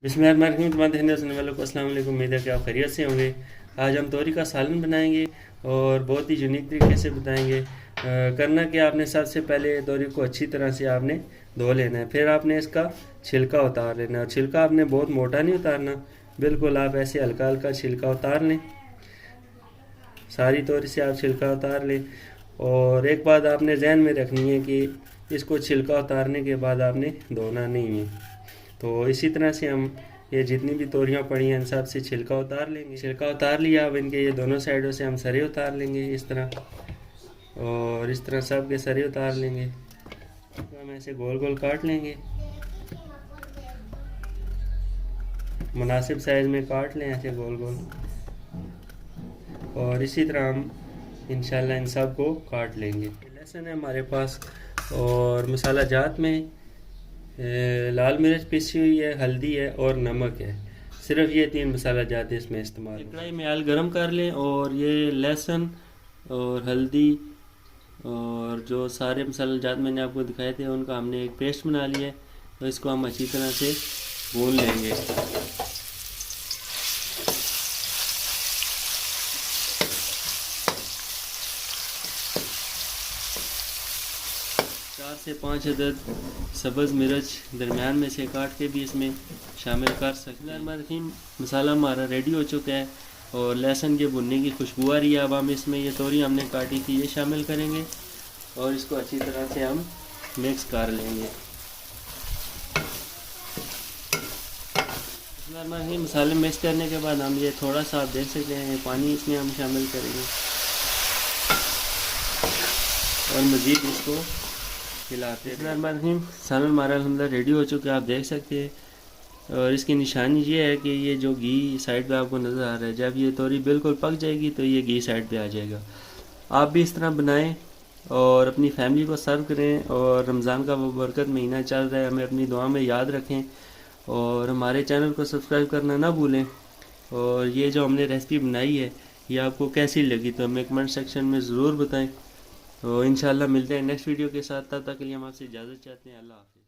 बिस्मिल्लाहिर्रहमानिर्रहीम। तुम्हारे हिंदी सुनने वालों को अस्सलाम वालेकुम। उम्मीद है कि आप खैरियत से होंगे। आज हम तोरी का सालन बनाएंगे और बहुत ही यूनिक तरीके से बताएंगे। करना कि आपने सबसे पहले तोरी को अच्छी तरह से आपने धो लेना है, फिर आपने इसका छिलका उतार लेना है। और छिलका आपने बहुत मोटा नहीं उतारना, बिल्कुल आप ऐसे हल्का हल्का छिलका उतार लें। सारी तोरी से आप छिलका उतार लें। और एक बात आपने जहन में रखनी है कि इसको छिलका उतारने के बाद आपने धोना नहीं है। तो इसी तरह से हम ये जितनी भी तोरियां पड़ी हैं इन सब से छिलका उतार लेंगे। छिलका उतार लिया, अब इनके ये दोनों साइडों से हम सरे उतार लेंगे इस तरह, और इस तरह सब के सरे उतार लेंगे। तो हम ऐसे गोल गोल काट लेंगे, मुनासिब साइज़ में काट लें ऐसे गोल गोल। और इसी तरह हम इंशाल्लाह इन सब को काट लेंगे। लहसुन है हमारे पास, और मसाला जात में लाल मिर्च पिसी हुई है, हल्दी है और नमक है। सिर्फ ये तीन मसाला जात इसमें इस्तेमाल। कढ़ाई में आयल गरम कर लें और ये लहसुन और हल्दी और जो सारे मसाला जात मैंने आपको दिखाए थे उनका हमने एक पेस्ट बना लिया है। तो इसको हम अच्छी तरह से भून लेंगे। 4 से 5 अदद सब्ज़ मिर्च दरमियान में से काट के भी इसमें शामिल कर सकते हैं। मसाला हमारा रेडी हो चुका है और लहसुन के भुनने की खुशबू आ रही है। अब हम इसमें ये तोरी हमने काटी थी ये शामिल करेंगे और इसको अच्छी तरह से हम मिक्स कर लेंगे। मसाले मिक्स करने के बाद हम ये थोड़ा सा आप देख सकते हैं पानी इसमें हम शामिल करेंगे और मज़ीद इसको हिलाते हैं। सालन हमारा अल्हम्दुलिल्लाह रेडी हो चुका है, आप देख सकते हैं। और इसकी निशानी ये है कि ये जो घी साइड पे आपको नज़र आ रहा है, जब ये तोरी बिल्कुल पक जाएगी तो ये घी साइड पे आ जाएगा। आप भी इस तरह बनाएं और अपनी फैमिली को सर्व करें। और रमज़ान का वो बरकत महीना चल रहा है, हमें अपनी दुआ में याद रखें और हमारे चैनल को सब्सक्राइब करना ना भूलें। और ये जो हमने रेसिपी बनाई है ये आपको कैसी लगी तो हमें कमेंट सेक्शन में ज़रूर बताएं। तो इंशाल्लाह मिलते हैं नेक्स्ट वीडियो के साथ। तब तक के लिए हम आपसे इजाज़त चाहते हैं। अल्लाह हाफ़िज़।